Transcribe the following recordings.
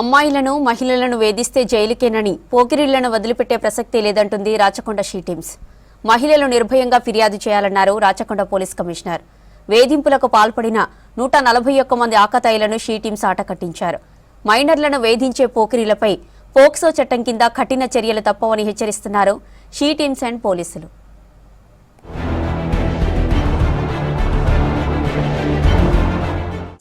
అమ్మాయిలను మహిళలను వేధిస్తే జైలుకేనని పోకిరిళ్లను వదిలిపెట్టే ప్రసక్తే లేదంటుంది రాచకొండ షీ టీమ్స్. మహిళలు నిర్భయంగా ఫిర్యాదు చేయాలన్నారు రాచకొండ పోలీస్ కమిషనర్. వేధింపులకు పాల్పడిన 141 మంది ఆకతాయిలను షీ టీమ్స్ ఆటకట్టించారు. మైనర్లను వేధించే పోకిరీలపై పోక్సో చట్టం కింద కఠిన చర్యలు తప్పవని హెచ్చరిస్తున్నారు షీ టీమ్స్ అండ్ పోలీసులు.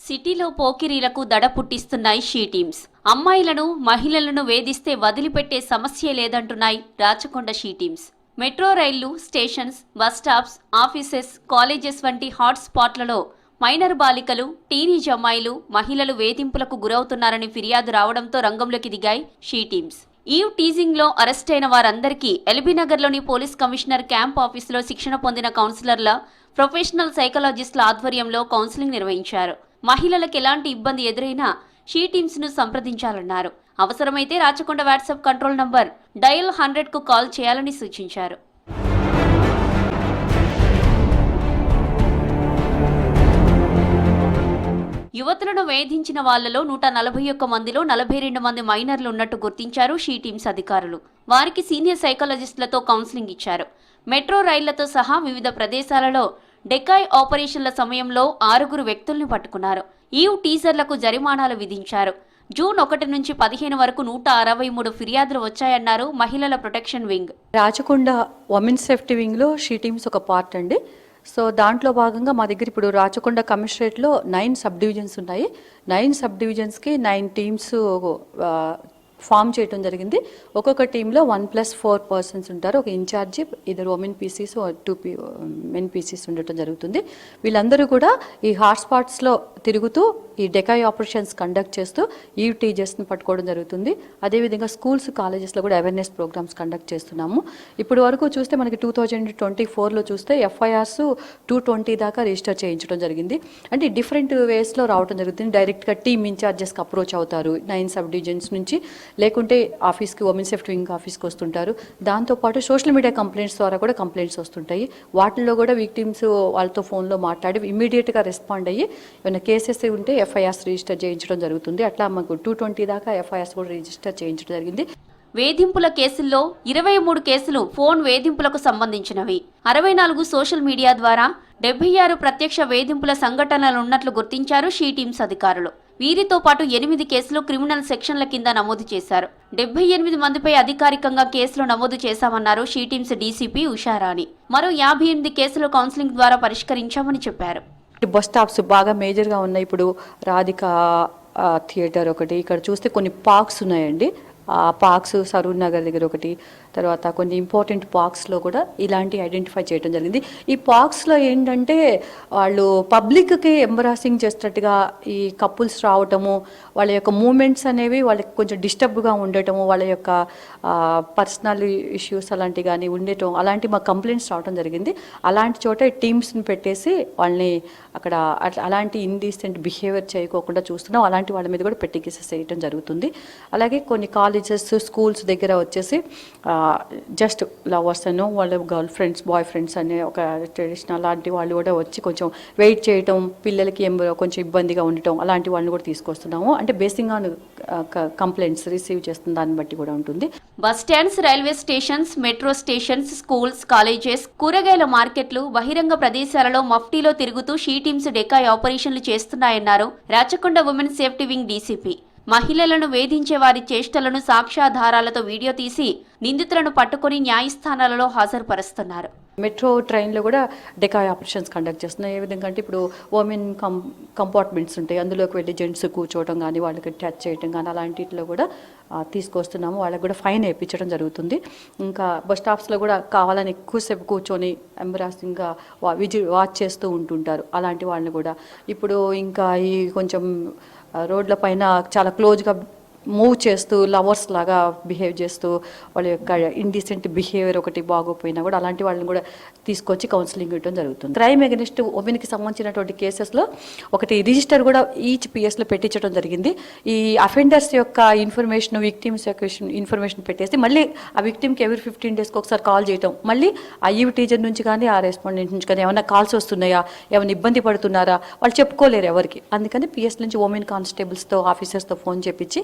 సిటీలో పోకిరీలకు దడ పుట్టిస్తున్నాయి షీ టీమ్స్. అమ్మాయిలను మహిళలను వేధిస్తే వదిలిపెట్టే సమస్యే లేదంటున్నాయి రాచకొండ షీ టీమ్స్. మెట్రో రైళ్లు, stations, bus stops, offices, colleges వంటి హాట్ స్పాట్లలో మైనర్ బాలికలు, టీనేజ్ అమ్మాయిలు, మహిళలు వేధింపులకు గురవుతున్నారని ఫిర్యాదు రావడంతో రంగంలోకి దిగాయి షీ టీమ్స్. ఈవ్ టీజింగ్ లో అరెస్టైన వారందరికీ ఎల్బీనగర్లోని పోలీస్ కమిషనర్ క్యాంప్ ఆఫీసులో శిక్షణ పొందిన కౌన్సిలర్ల, ప్రొఫెషనల్ సైకాలజిస్టుల ఆధ్వర్యంలో కౌన్సిలింగ్ నిర్వహించారు. మహిళలకు ఎలాంటి ఇబ్బంది ఎదురైనా షీ టీమ్స్ ను సంప్రదించాలన్నారు. అవసరమైతే Rachakonda WhatsApp control number dial 100కు కాల్ చేయాలని సూచించారు. యువతులను వేధించిన వాళ్లలో 141 మందిలో 42 మంది మైనర్లు ఉన్నట్టు గుర్తించారు షీ టీమ్స్ అధికారులు. వారికి సీనియర్ సైకాలజిస్టులతో కౌన్సిలింగ్ ఇచ్చారు. మెట్రో రైళ్లతో సహా వివిధ ప్రదేశాలలో డెకాయ్ ఆపరేషన్ల సమయంలో 6 వ్యక్తుల్ని పట్టుకున్నారు. ఈవ్ టీజర్లకు జరిమానాలు విధించారు. జూన్ 1 నుంచి 15 వరకు 163 ఫిర్యాదులు వచ్చాయన్నారు మహిళల protection wing. Rachakonda women safety వింగ్లో షీ టీమ్స్ ఒక పార్ట్ అండి. సో దాంట్లో భాగంగా మా దగ్గర ఇప్పుడు రాచకొండ కమిషనరేట్లో 9 సబ్ డివిజన్స్ ఉన్నాయి. 9 సబ్ డివిజన్స్కి 9 టీమ్స్ ఫామ్ చేయడం జరిగింది. ఒక్కొక్క టీంలో 1+4 పర్సన్స్ ఉంటారు. ఒక ఇన్ఛార్జి, ఇద్దరు ఉమెన్ పీసీస్, 2 మెన్ పీసీస్ ఉండటం జరుగుతుంది. వీళ్ళందరూ కూడా ఈ హాట్స్పాట్స్లో తిరుగుతూ ఈ డెకాయ్ ఆపరేషన్స్ కండక్ట్ చేస్తూ ఈవ్ టీజర్స్ని పట్టుకోవడం జరుగుతుంది. అదేవిధంగా స్కూల్స్, కాలేజెస్లో కూడా అవేర్నెస్ ప్రోగ్రామ్స్ కండక్ట్ చేస్తున్నాము. ఇప్పుడు వరకు చూస్తే మనకి 2024లో చూస్తే ఎఫ్ఐఆర్స్ 220 దాకా రిజిస్టర్ చేయించడం జరిగింది. అంటే డిఫరెంట్ వేస్లో రావడం జరుగుతుంది. డైరెక్ట్గా టీమ్ ఇన్ఛార్జెస్కి అప్రోచ్ అవుతారు 9 సబ్ డివిజన్స్ నుంచి, లేకుంటే ఆఫీస్కి, ఉమెన్ సేఫ్టీ వింగ్ ఆఫీస్కి వస్తుంటారు. దాంతోపాటు సోషల్ మీడియా కంప్లైంట్స్ ద్వారా కూడా కంప్లైంట్స్ వస్తుంటాయి. వాటిల్లో కూడా విక్టిమ్స్ వాళ్ళతో ఫోన్లో మాట్లాడి ఇమ్మీడియట్గా రెస్పాండ్ అయ్యి ఏమైనా కేసెస్ ఉంటే ఎఫ్ఐఆర్స్ రిజిస్టర్ చేయించడం జరుగుతుంది. అట్లా మాకు 220 దాకా ఎఫ్ఐఆర్స్ కూడా రిజిస్టర్ చేయించడం జరిగింది. వేధింపుల కేసుల్లో 23 కేసులు ఫోన్ వేధింపులకు సంబంధించినవి, 64 సోషల్ మీడియా ద్వారా, 76 ప్రత్యక్ష వేధింపుల సంఘటనలున్నట్లు గుర్తించారు షీ టీమ్స్ అధికారులు. వీరితో పాటు 8 కేసులు క్రిమినల్ సెక్షన్ల కింద నమోదు చేశారు. 78 మందిపై అధికారికంగా కేసులు నమోదు చేశామన్నారు షీ టీమ్స్ డీసీపీ ఉషారాణి. మరో 58 కేసులు కౌన్సిలింగ్ ద్వారా పరిష్కరించామని చెప్పారు. బస్ స్టాప్స్ బాగా మేజర్గా ఉన్నాయి. ఇప్పుడు రాధిక థియేటర్ ఒకటి, ఇక్కడ చూస్తే కొన్ని పార్క్స్ ఉన్నాయండి. ఆ పార్క్స్ సరూర్ నగర్ దగ్గర ఒకటి, తర్వాత కొన్ని ఇంపార్టెంట్ పార్క్స్లో కూడా ఇలాంటి ఐడెంటిఫై చేయడం జరిగింది. ఈ పార్క్స్లో ఏంటంటే వాళ్ళు పబ్లిక్కి ఎంబరాసింగ్ చేసేటట్టుగా ఈ కపుల్స్ రావటము, వాళ్ళ యొక్క మూమెంట్స్ అనేవి వాళ్ళకి కొంచెం డిస్టర్బ్గా ఉండటము, వాళ్ళ యొక్క పర్సనల్ ఇష్యూస్ అలాంటివి కానీ ఉండటం, అలాంటి మాకు కంప్లైంట్స్ రావడం జరిగింది. అలాంటి చోట టీమ్స్ని పెట్టేసి వాళ్ళని అక్కడ అలాంటి ఇండీసెంట్ బిహేవియర్ చేయకోకుండా చూస్తున్నాం. అలాంటి వాళ్ళ మీద కూడా పెట్టి కేసెస్ వేయటం జరుగుతుంది. అలాగే కొన్ని కాలేజెస్, స్కూల్స్ దగ్గర వచ్చేసి జస్ట్ లవర్స్ అనో వాళ్ళ గర్ల్ ఫ్రెండ్స్, బాయ్ ఫ్రెండ్స్ అనే ఒక ట్రెడిషనల్ లాంటి వాళ్ళు కూడా వచ్చి కొంచెం వెయిట్ చేయటం, పిల్లలకి కొంచెం ఇబ్బందిగా ఉండటం, అలాంటి వాళ్ళని కూడా తీసుకొస్తున్నాము. అంటే బేసింగ్ ఆన్ కంప్లైంట్స్ రిసీవ్ చేస్తున్న దాన్ని బట్టి కూడా ఉంటుంది. Bus stands, railway stations, metro stations, schools, colleges, కూరగాయల మార్కెట్లు, బహిరంగ ప్రదేశాలలో మఫ్టీలో తిరుగుతూ షీ టీమ్స్ డెకాయ్ ఆపరేషన్లు చేస్తున్నాయన్నారు Rachakonda women safety wing DCP. మహిళలను వేధించే వారి చేష్టలను సాక్ష్యాధారాలతో వీడియో తీసి నిందితులను పట్టుకుని న్యాయస్థానాలలో హాజరుపరుస్తున్నారు. మెట్రో ట్రైన్లో కూడా డెకాయ్ ఆపరేషన్స్ కండక్ట్ చేస్తున్నాయి. ఏ విధంగా అంటే ఇప్పుడు ఉమెన్ కంపార్ట్మెంట్స్ ఉంటాయి, అందులోకి వెళ్ళి జెంట్స్ కూర్చోవడం కానీ, వాళ్ళకి టచ్ చేయడం కానీ, అలాంటిలో కూడా తీసుకొస్తున్నాము. వాళ్ళకి కూడా ఫైన్ వేయించడం జరుగుతుంది. ఇంకా బస్ స్టాప్స్లో కూడా కావాలని ఎక్కువసేపు కూర్చొని ఎంబరాసింగ్గా వాచ్ చేస్తూ ఉంటుంటారు. అలాంటి వాళ్ళని కూడా ఇప్పుడు ఇంకా ఈ కొంచెం రోడ్ల పైన చాలా క్లోజ్గా మూవ్ చేస్తూ లవర్స్ లాగా బిహేవ్ చేస్తూ వాళ్ళ యొక్క ఇండీసెంట్ బిహేవియర్ ఒకటి బాగోపోయినా కూడా అలాంటి వాళ్ళని కూడా తీసుకొచ్చి కౌన్సిలింగ్ ఇవ్వడం జరుగుతుంది. క్రైమ్ అగెనిస్ట్ ఉమెన్కి సంబంధించినటువంటి కేసెస్లో ఒకటి రిజిస్టర్ కూడా ఈచ్ పిఎస్లో పెట్టించడం జరిగింది. ఈ అఫెండర్స్ యొక్క ఇన్ఫర్మేషన్, విక్టిమ్స్ యొక్క ఇన్ఫర్మేషన్ పెట్టేసి మళ్ళీ ఆ విక్టిమ్కి ఎవరి 15 డేస్కి ఒకసారి కాల్ చేయటం, మళ్ళీ ఆ ఈవ్ టీచర్ నుంచి కానీ ఆ రెస్పాండెంట్ నుంచి కానీ ఏమైనా కాల్స్ వస్తున్నాయా, ఏమైనా ఇబ్బంది పడుతున్నారా, వాళ్ళు చెప్పుకోలేరు ఎవరికి. అందుకని పిఎస్ నుంచి ఉమెన్ కానిస్టేబుల్స్తో, ఆఫీసర్స్తో ఫోన్ చేపించి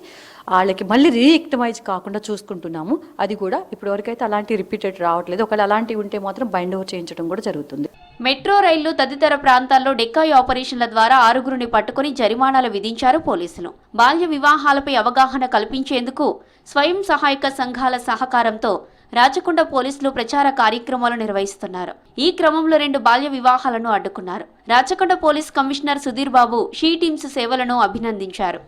వాళ్ళకి మళ్ళీ రీఎక్టమైజ్ కాకుండా చూసుకుంటున్నాము. అది కూడా ఇప్పటివరకైతే అలాంటి రిపీటెడ్ రావట్లేదు. ఒకవేళ అలాంటివి ఉంటే మాత్రం బైండ్ ఓవర్ చేయించడం కూడా జరుగుతుంది. మెట్రో రైళ్లు తదితర ప్రాంతాల్లో డెక్కాయి ఆపరేషన్ల ద్వారా 6గురిని పట్టుకుని జరిమానాలు విధించారు పోలీసులు. బాల్య వివాహాలపై అవగాహన కల్పించేందుకు స్వయం సహాయక సంఘాల సహకారంతో రాచకొండ పోలీసులు ప్రచార కార్యక్రమాలు నిర్వహిస్తున్నారు. ఈ క్రమంలో 2 బాల్య వివాహాలను అడ్డుకున్నారు. Rachakonda police commissioner Sudheer Babu she teams సేవలను అభినందించారు.